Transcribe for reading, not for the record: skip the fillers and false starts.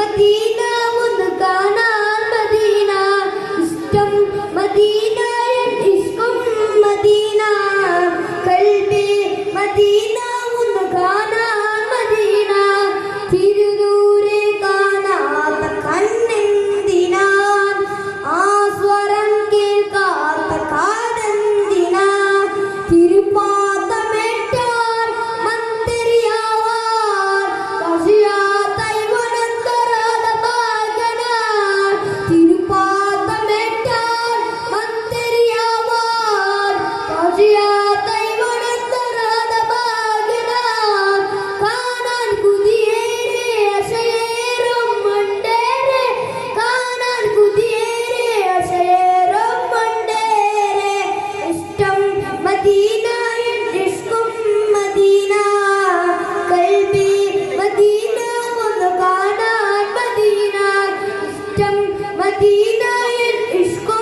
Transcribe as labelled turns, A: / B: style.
A: Medina ഒന്ന് കാണാൻ Medina ഇഷ്ടം മദീന ഇഷ്കും മദീന കൽബി മദീന ഒന്ന് കാണാൻ മദീന തിരുനൂരെ കാണാത്ത കണ്ണെന്തിനാ ആ സ്വരം കേൾക്കാത്ത കാതെന്തിനാ തിരുപ്പാത്തമേറ്റാൽ മന്ദിരിയാവാൻ കഷിയാത്തൈ വനന്തരാത ഭാഗനാൻ തിരുപ്പാത്തമേറ്റാൽ മന്ദിരിയാവാൻ കഷിയാത്തൈ വനന്തരാത ഭാഗനാൻ കാണാൻ കുതിയേറെ അശയേറും മണ്ടേരെ കാണാൻ കുതിയേറെ അശയേറും മണ്ടേരെ ഇഷ്ടം മദീന ഇഷ്കും മദീന കൽബി മദീന ഒന്ന് കാണാൻ മദീന ഇഷ്ടം മദീന ഇഷ്കും